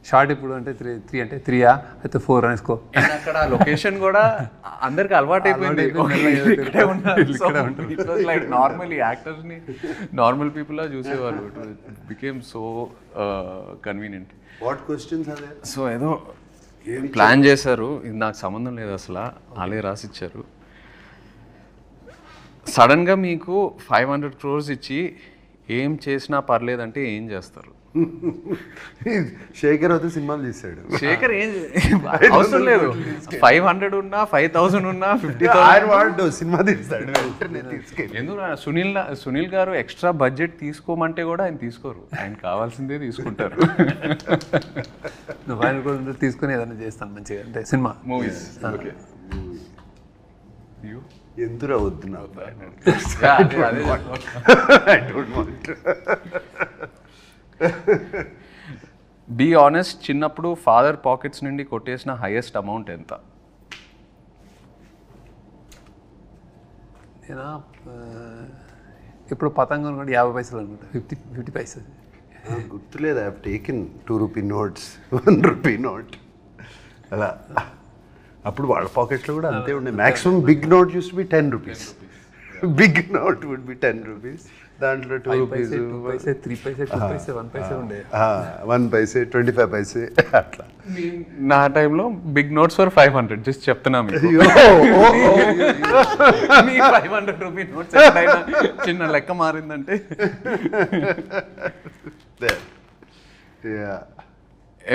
Short ఇప్పుడు అంటే 3 అంటే 3 అయితే 4 అనేసుకో. అక్కడ లొకేషన్ కూడా అందరికి అలవాటు అయిపోయింది. లైక్ నార్మల్ యాక్టర్స్ ని నార్మల్ పీపుల్ లా చూసేవాళ్ళు. It became so convenient. What questions అదే? సో ఏదో ప్లాన్ చేశారు, ఇది నాకు సంబంధం లేదు అసలు, వాళ్ళే రాసిచ్చారు. సడన్గా మీకు 500 crores ఇచ్చి ఏం చేసినా పర్లేదంటే ఏం చేస్తారు? శేఖర్ అయితే సినిమాలు తీశాడు. శేఖర్ ఏం అవసరం లేదు, 500 ఉన్నా 5000 ఉన్నా 50,000 సినిమా తీస్తాడు. ఎందుకు సునీల్ గారు ఎక్స్ట్రా బడ్జెట్ తీసుకోమంటే కూడా ఆయన తీసుకోరు, ఆయన కావాల్సిందే తీసుకుంటారు. నువ్వు ఆయన కూడా తీసుకుని ఏదైనా చేస్తాను మంచిగా అంటే సినిమా మూవీస్. ఓకే ఎందురా వద్దు నాకు. బీ ఆనెస్ట్, చిన్నప్పుడు ఫాదర్ పాకెట్స్ నుండి కొట్టేసిన హైయెస్ట్ అమౌంట్ ఎంత? నేను ఇప్పుడు పతంగం అనుకుంటే 50 పైసలు అనుకుంటా, 50 పైసలు గుర్తులేదు. I have taken 2 rupee notes, 1 rupee note అలా. అప్పుడు వాళ్ళ పాకెట్లో కూడా అంతే ఉండే. Maximum big note used to be 10 rupees. Big note would be 10 rupees. దాంట్లో 2 రూపీస్, 2 పైసే, 3 పైసే, 2 పైసే, 1 పైసే ఉండే. 1 పైసే, 25 పైసే అట్లా. నా టైంలో బిగ్ నోట్స్ ఫర్ 500 జస్ట్ చెప్తున్నా మీకు. 500 రూపీ నోట్స్ చిన్న లెక్క మారిందంటే.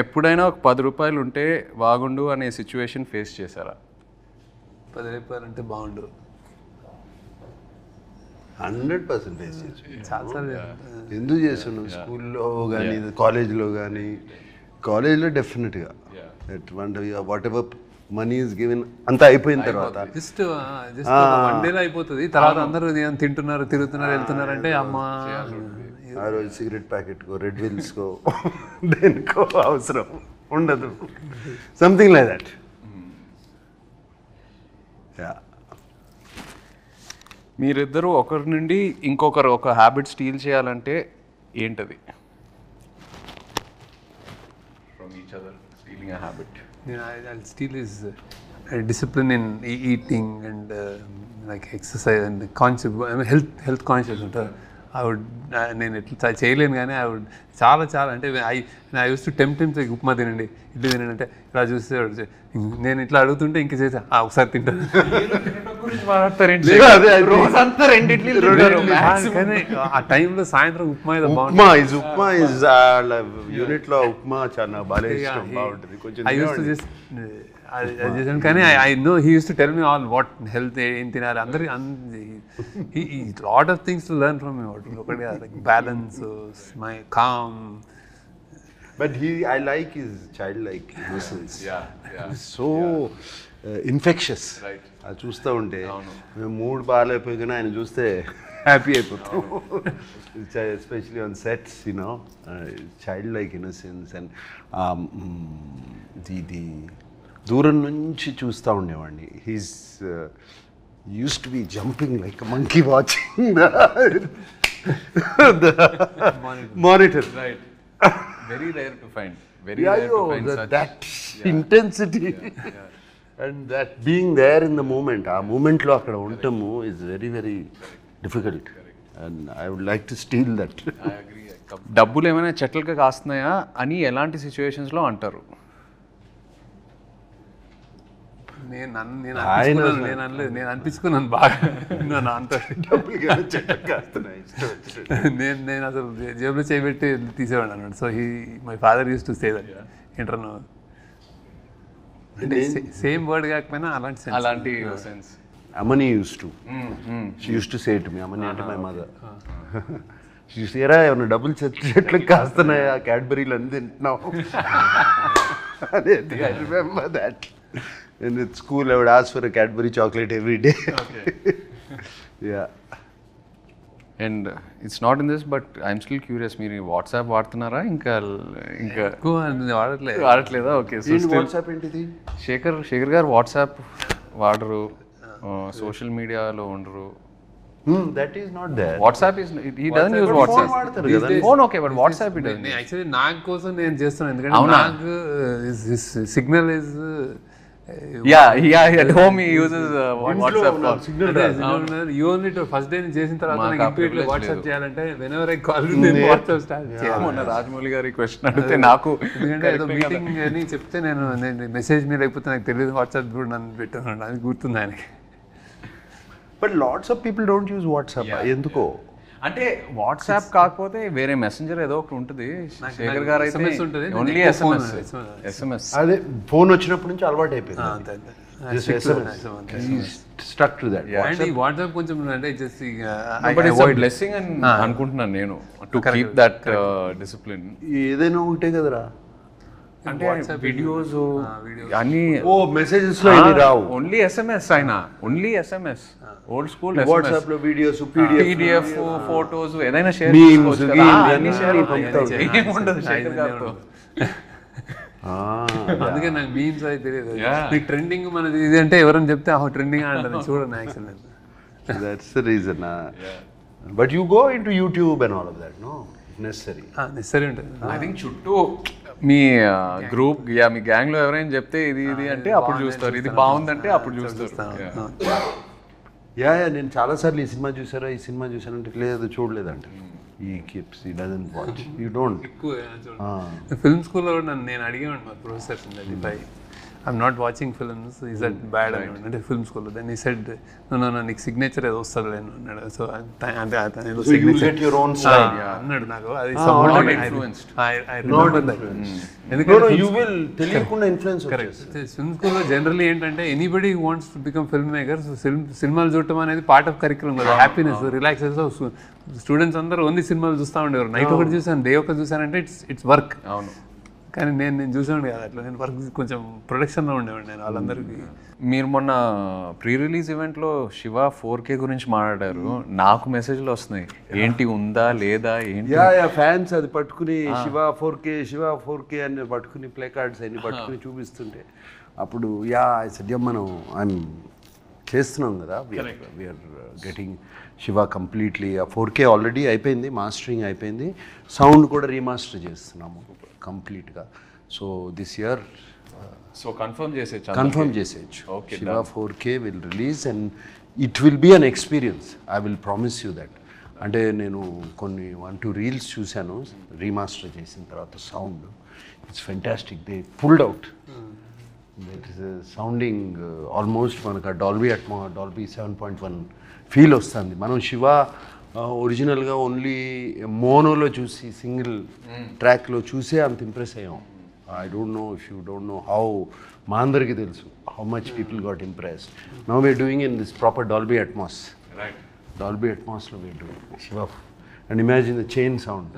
ఎప్పుడైనా ఒక 10 రూపాయలు ఉంటే బాగుండు అనే సిచ్యువేషన్ ఫేస్ చేశారా? 10 రూపాయలు అంటే బాగుండు 100% ఫేస్ చేసాను. చాలాసార్లు ఎందుకు చేస్తున్నావు? స్కూల్లో కానీ కాలేజ్లో కానీ. కాలేజ్లో డెఫినెట్గా what ever money is given అంతా అయిపోయిన తర్వాత జస్ట్ 1 డేలో అయిపోతుంది. తర్వాత అందరూ తింటున్నారు, తిరుగుతున్నారు, వెళ్తున్నారు అంటే అమ్మ ఆ రోజు సిగరెట్ ప్యాకెట్కో, రెడ్ విల్స్కో, దేనికో అవసరం ఉండదు. Something like that. మీరిద్దరూ ఒకరి నుండి ఇంకొకరు ఒక హ్యాబిట్ స్టీల్ చేయాలంటే ఏంటది? From each other stealing a habit. I'll steal is discipline in eating and like exercise and conscious. I mean health conscious. I would నేను ఇట్లా చేయలేను కానీ ఐ వుడ్ చాలా అంటే I use to tempt upma తినండి, ఇడ్లీ తినండి అంటే ఇలా చూస్తే నేను ఇట్లా అడుగుతుంటే ఇంక చేసా ఒకసారి తింటాను. కానీ ఆ టైంలో సాయంత్రం ఉప్మా ఉప్మా యూనిట్ లో ఉప్మా చాలా బాగా ఇష్టం, బాగుంటుంది కొంచెం. ఐ యూస్ టు జస్ట్ చేశాను కానీ I know he used to tell me all what health ఏం తినాలి అందరి lot of things to learn from me. ఒకటి like balance, my calm. But I like his childlike innocence. So infectious. Right. అది చూస్తూ ఉంటే మేము మూడ్ బాగాలేకపోయినా ఆయన చూస్తే హ్యాపీ అయిపోతాం. Especially on sets, you know, child-like innocence. And the దూరం నుంచి చూస్తూ ఉండేవాడిని. He's used to be jumping like a monkey watching the monitor. Right. Very rare to find. Very rare to find such. That intensity. And that being there in the moment, ఆ మూమెంట్లో అక్కడ ఉండటము is very very difficult. And I would like to steal that. I agree. డబ్బులు ఏమైనా చెట్లకి కాస్తున్నాయా అని ఎలాంటి సిచ్యువేషన్స్లో అంటారు? నేను అనిపించుకున్నాను బాగా. అంత నేను అసలు జేబులో చేయబెట్టి తీసేవాడు అన్నాడు. So my father used to say that. ఏంటను అంటే సేమ్ వర్డ్ కాకపోయినా అలాంటి sense. Amani used to. She used to say to me, Amani అంటే my mother. She used to say, ఏమన్నా డబ్బులు చెట్లకు కాస్తున్నాయా, క్యాడ్బరీలు అన్ని తింటున్నావు అనేది. I remember that. And at school, I would ask for a Cadbury chocolate every day. Okay. Yeah. And it's not in this, but I'm still curious. మీరు WhatsApp వాడుతున్నారా? ఇంకా వాడట్లేదా? Okay. So WhatsApp ఏంటిది? శేఖర్ గారు వాట్సాప్ వాడరు, social మీడియాలో ఉండరు. That is not there. WhatsApp is he doesn't use phone WhatsApp. వాడతారు కదా. Phone okay, but WhatsApp he doesn't. Actually నాకు కోసం నేను చేస్తున్నాను, ఎందుకంటే నాకు signal is Yeah, at home he uses WhatsApp call. You only first day చేసిన తర్వాత నాకు ఇప్పటిలో వాట్సాప్ చేయాలంటే వెనెవర్ ఐ కాల్ నేను వాట్సాప్ స్టార్ట్ చేయాలి. మొన్న రాజమౌళి గారి క్వశ్చన్ అడిగితే నాకు ఎందుకంటే ఏదో మీటింగ్ అని చెప్తే నేను మెసేజ్ మీద లేకపోతే నాకు తెలియదు వాట్సాప్ కూడా నన్ను పెట్టాను, అది గుర్తుంది ఆయనకి. But lots of people don't use WhatsApp. ఎందుకో అంటే వాట్సాప్ కాకపోతే వేరే మెసెంజర్ ఏదో ఒకటి ఉంటుంది. శేఖర్ గారు అయితే SMS ఉంటుంది, ఓన్లీ SMS. అదే ఫోన్ వచ్చినప్పటి నుంచి అలవాటు అయిపోయింది. అంతే స్టక్ టు దట్. అండ్ ఈ వాట్సాప్ కొంచెం అంటే జస్ట్ బట్ ఇట్స్ బ్లెస్సింగ్ అని అనుకుంటున్నాను నేను, టు కీప్ దట్ డిసిప్లిన్. ఏదైనా ఒకటే కదరా. అంటే వీడియోస్ అన్ని మెసేజెస్ లో ఇన్ని రావు. ఓన్లీ SMS అయినా, only SMS. Old school WhatsApp లో వీడియోస్, PDF, ఫోటోస్ ఏదైనా షేర్ Memes, చేసుకోవచ్చు కదా. memes, అన్ని షేర్ పంపుతాడు. ఏముండదు శేఖర్ గారితో. అందుకే నాకు మీమ్స్ అది తెలియదు. మీకు ట్రెండింగ్ మనది ఇది అంటే ఎవరైనా చెప్తే ట్రెండింగ్ అంటారు, చూడండి actual. That's the reason. But you go into YouTube and all of that, no? Necessary. Necessary ఉంటుంది. ఐ థింక్ చుట్టూ మీ గ్రూప్ మీ గ్యాంగ్ లో ఎవరైనా చెప్తే ఇది అంటే అప్పుడు చూస్తారు, ఇది బాగుందంటే అప్పుడు చూస్తారు. యా నేను చాలాసార్లు ఈ సినిమా చూసానంటే లేదు చూడలేదంటే ఈ కీప్స్ ఈ doesn't watch you don't. Film స్కూల్లో కూడా నేను అడిగేవాడు మా professors I'm not watching films, is that bad అని అంటే ఫిల్మ్ స్కూల్లో. దెన్ ఈ సెడ్ నో నీకు సిగ్నేచర్ ఏదో వస్తుంది లేను అన్నాడు. సో అంటే సిగ్నేచర్ అన్నాడు నాకు, అది ఫిల్మ్ స్కూల్లో జనరల్లీ ఏంటంటే anybody wants to become film maker. So సినిమాలు చూడటం అనేది పార్ట్ ఆఫ్ కరిక్యులం కదా, హ్యాపీనెస్, రిలాక్సేషన్. స్టూడెంట్స్ అందరూ ఓన్లీ సినిమాలు చూస్తూ ఉండేవారు. నైట్ ఒకటి చూసాను, డే ఒకటి చూసానంటే ఇట్స్ వర్క్. అవును, కానీ నేను చూసాను కదా అట్లా, నేను వర్క్ కొంచెం ప్రొడక్షన్లో ఉండేవాడిని నేను వాళ్ళందరికీ. మీరు మొన్న ప్రీ రిలీజ్ ఈవెంట్లో శివ 4K గురించి మాట్లాడారు. నాకు మెసేజ్లు వస్తున్నాయి, ఏంటి ఉందా లేదా ఏంటి. ఫ్యాన్స్ అది పట్టుకుని శివ 4K అని పట్టుకుని ప్లే కార్డ్స్ అన్ని పట్టుకుని చూపిస్తుంటే అప్పుడు సద్యం మనం చేస్తున్నాం కదా, వీఆర్ గెటింగ్ శివ కంప్లీట్లీ. ఆ 4K ఆల్రెడీ అయిపోయింది, మాస్టరింగ్ అయిపోయింది, సౌండ్ కూడా రీమాస్టర్ చేస్తున్నాము కంప్లీట్గా. సో దిస్ ఇయర్ కన్ఫర్మ్ చేసేయచ్చు. Shiva 4K will release and it will be an experience. I will promise you that. అంటే నేను కొన్ని 1-2 రీల్స్ చూశాను రీమాస్టర్ చేసిన తర్వాత. Sound it's fantastic. They pulled out. That is sounding almost మనకు డాల్బీ 7.1 ఫీల్ వస్తుంది. మనం శివ ఒరిజినల్గా ఓన్లీ మోనోలో చూసి సింగిల్ ట్రాక్లో చూసే అంత ఇంప్రెస్ అయ్యాం. I don't know if you don't know how, మా అందరికీ తెలుసు how much people got impressed. Now we're doing in this proper Dolby Atmos. Dolby అట్మాస్లో we're doing Shiva and imagine the chain sound.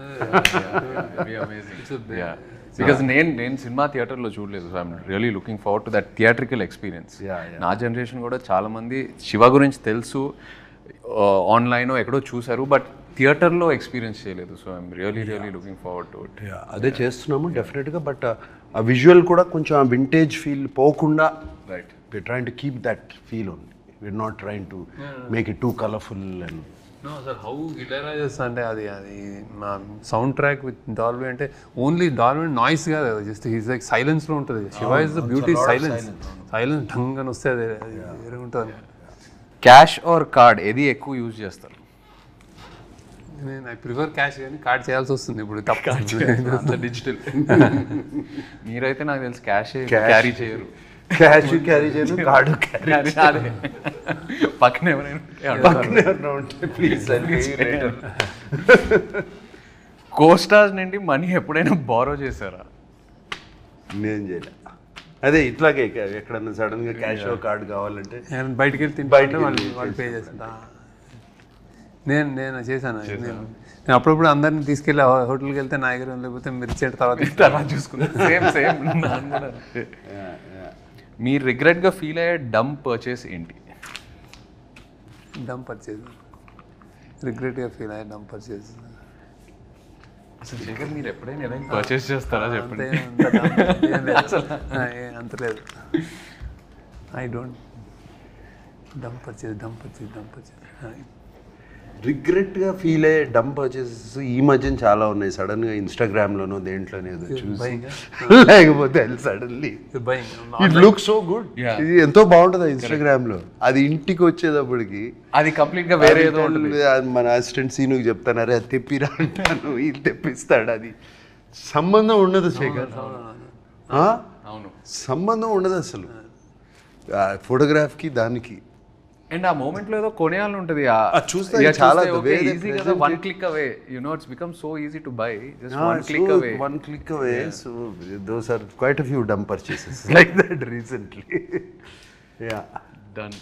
Because నేను cinema థియేటర్లో చూడలేదు. So I'm really looking forward to that theatrical experience. నా generation కూడా చాలామంది శివ గురించి తెలుసు, online ఎక్కడో చూసారు, బట్ థియేటర్లో ఎక్స్పీరియన్స్ చేయలేదు. So I'm really looking forward to it. అదే చేస్తున్నాము డెఫినెట్గా. బట్ ఆ విజువల్ కూడా కొంచెం ఆ వింటేజ్ ఫీల్ పోకుండా right we're trying to keep that feel only. We're not trying to make it too colourful and no sir. How Ilaiyaraaja అంటే అది మా సౌండ్ ట్రాక్ విత్ డాల్బీ అంటే ఓన్లీ డాల్బీ నాయిస్ కాదు, జస్ట్ హీస్ లైక్ సైలెన్స్లో ఉంటుంది. Shiva is the beauty silence ఢంగ్ అని వస్తే అది వేరే ఉంటుంది. క్యాష్ ఆర్ కార్డ్ ఏది ఎక్కువ యూజ్ చేస్తారు? నేను ఐ ప్రిఫర్ క్యాష్, కానీ కార్డ్ చేయాల్సి వస్తుంది ఇప్పుడు తప్ప. డిజిటల్. మీరైతే నాకు తెలుసు క్యాష్ క్యారీ చేయరు. క్యాష్ క్యారీ చేయను, కార్డు క్యారీ. పక్కన ఎవరైనా ఉంటే ప్లీజ్ కోస్టార్స్ నుండి మనీ ఎప్పుడైనా బారో చేశారా? నేను చేయలే. అదే ఇట్లాగే ఎక్కడన్నా సడన్ గా క్యాష్ కార్డు కావాలంటే బయటికి వెళ్ళి తింటే వాళ్ళు పే చేస్తా. నేను చేశాను. నేను అప్పుడప్పుడు అందరిని తీసుకెళ్ళి హోటల్కి వెళ్తే నా దగ్గర లేకపోతే మీరు ఇచ్చేట తర్వాత చూసుకున్నాను. సేమ్ మీరు రిగ్రెట్గా ఫీల్ అయ్యే డమ్ పర్చేస్ ఏంటి? డమ్ పర్చేస్ రిగ్రెట్గా ఫీల్ అయ్యే డమ్ పర్చేస్ అసలు శేఖర్ మీరు ఎప్పుడైనా ఏదైనా పర్చేస్ చేస్తారా చెప్పండి. అంత లేదు. I don't dumb purchase. రిగ్రెట్గా ఫీల్ అయ్యే డమ్ పర్చేసెస్ ఈ మధ్యన చాలా ఉన్నాయి. సడన్గా ఇన్స్టాగ్రామ్లోనో దేంట్లోనే ఏదో చూసి లేకపోతే suddenly it look so good, ఇది ఎంతో బాగుంటుంది ఇన్స్టాగ్రామ్లో. అది ఇంటికి వచ్చేటప్పటికి అది కంప్లీట్గా వేరే ఏదో ఉంటుంది. మన అసిస్టెంట్ సీనుకి చెప్తాను, అరే అది తెప్పిరా అంటాను, ఇది తెప్పిస్తాడు. అది సంబంధం ఉండదు శేఖర్, అవును సంబంధం ఉండదు అసలు ఫోటోగ్రాఫ్కి దానికి. అండ్ ఆ మూమెంట్లో ఏదో కొనేయాలని ఉంటుంది, చూస్తే చాలా ఈజీ కదా, one click away, you know it's become so easy to buy, just one click away. One click away. So those are quite a few dumb purchases like that recently. Yeah. Done.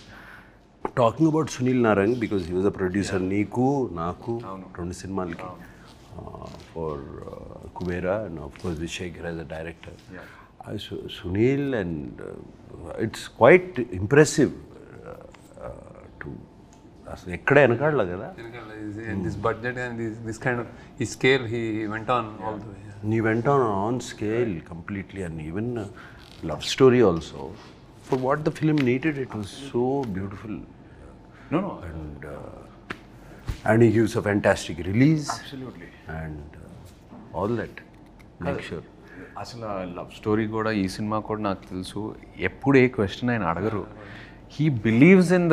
Talking about Sunil Narang, because he was a producer, Neeku, Naku, రెండు సినిమాలకి for Kubera, and of course Vishekar as a director. Sunil, and it's quite impressive to అసలు ఎక్కడ వెనకాడలే కదా. This budget and this kind of his scale, he went on all the way. He went on scale completely, and even love story also. For what the film needed, it was so beautiful. No. And he gives a fantastic release. Absolutely. And all that. Make sure. అసలు love story కూడా ఈ cinema కూడా నాకు తెలుసు, ఎప్పుడు ఏ question ఆయన అడగరు. He believes in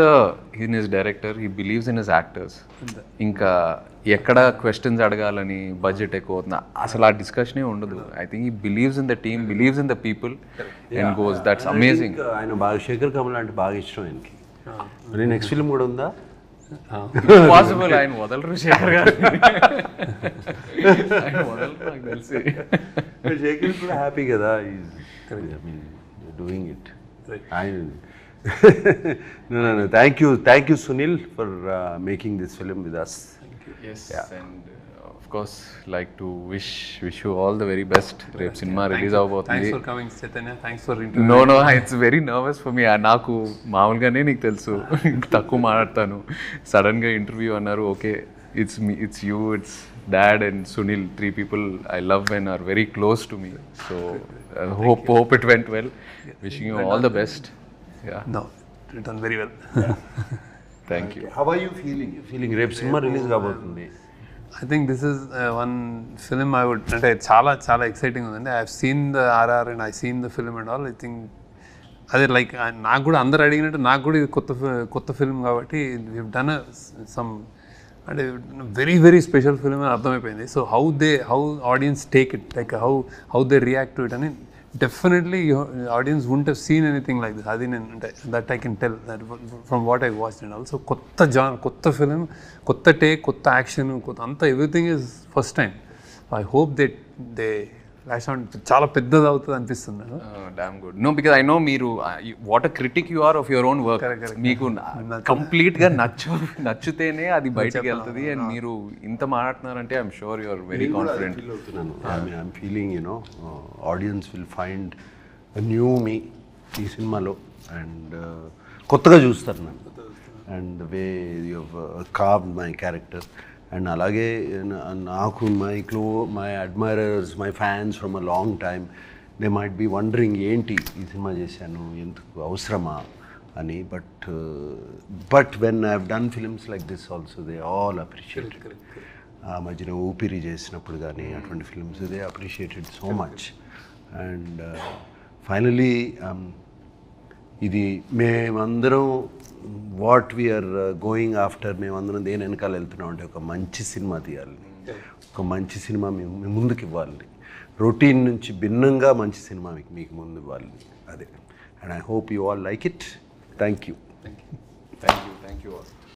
his director, he believes in his actors. ఇంకా ఎక్కడ క్వశ్చన్స్ అడగాలని, బడ్జెట్ ఎక్కువ అవుతుందా, అసలు ఆ డిస్కషనే ఉండదు. I think he believes in the team, believes in the people and goes. That's amazing. ఆయన బాగా శేఖర్ కమల్ అంటే బాగా ఇష్టం ఆయనకి. మరి నెక్స్ట్ ఫిల్మ్ కూడా ఉందా? పాసిబుల్. ఆయన వదలరు శేఖర్ గారు, ఆయన వదలరు నాకు తెలిసి. శేఖర్ కూడా హ్యాపీ కదా, doing it. No. Thank you, Sunil, for making this film with us. Yes, and of course, like to wish you all the very best. Repu cinema release avabothundi. Thanks for coming, Chaitanya. Thanks for interview. No, it's very nervous for me. నాకు మామూలుగానే నీకు తెలుసు తక్కువ మాట్లాడతాను. Sudden గా interview అన్నారు, okay it's you, it's dad and Sunil, three people I love and are very close to me. So hope it went well. Wishing you all the best. Yeah. No, it done very well. Thank you. How are you feeling? Repu cinema release కాబోతుంది. I think this is one film I would, అంటే చాలా exciting ఉందండి. I have seen the RR and I seen the film and all. I think అదే like నాకు కూడా అందరు అడిగినట్టు నాకు కూడా ఇది కొత్త ఫిల్మ్ కాబట్టి వీ హవ్ డన్ సమ్ అంటే వెరీ స్పెషల్ ఫిల్మ్ అని అర్థమైపోయింది. So how audience take it, like how they react to it అని definitely audience won't have seen anything like this. అది నేను అంటే that I can tell that from what I watch and also కొత్త film, కొత్త take, కొత్త action, అంతా everything is first time. I hope they last on చాలా పెద్దది అవుతుంది అనిపిస్తుంది. Damn good. No, because I know మీరు what a critic you are of your own work. మీకు కంప్లీట్గా నచ్చితేనే అది బయటకు వెళ్తుంది. అండ్ మీరు ఇంత మాట్లాడుతున్నారంటే I'm sure you are very confident. I'm feeling audience will find new me ఈ సినిమాలో, అండ్ కొత్తగా చూస్తారు నన్ను, and the way you carved my character. And అలాగే నాకు my admirers, my fans from a long time, they might be wondering ఏంటి ఈ cinema చేశాను, ఎందుకు అవసరమా అని. But when I have done films like this also, they all appreciated. ఆ మధ్యన ఊపిరి చేసినప్పుడు కానీ అటువంటి films they appreciated so much. And finally ఇది మేమందరం వాట్ వీఆర్ గోయింగ్ ఆఫ్టర్, మేమందరం దేని వెనకాల వెళ్తున్నాం అంటే ఒక మంచి సినిమా తీయాలని, ఒక మంచి సినిమా మేము ముందుకు ఇవ్వాలని, రొటీన్ నుంచి భిన్నంగా మంచి సినిమా మీకు ముందు ఇవ్వాలని, అదే. And I hope you all like it. Thank you. Thank you all.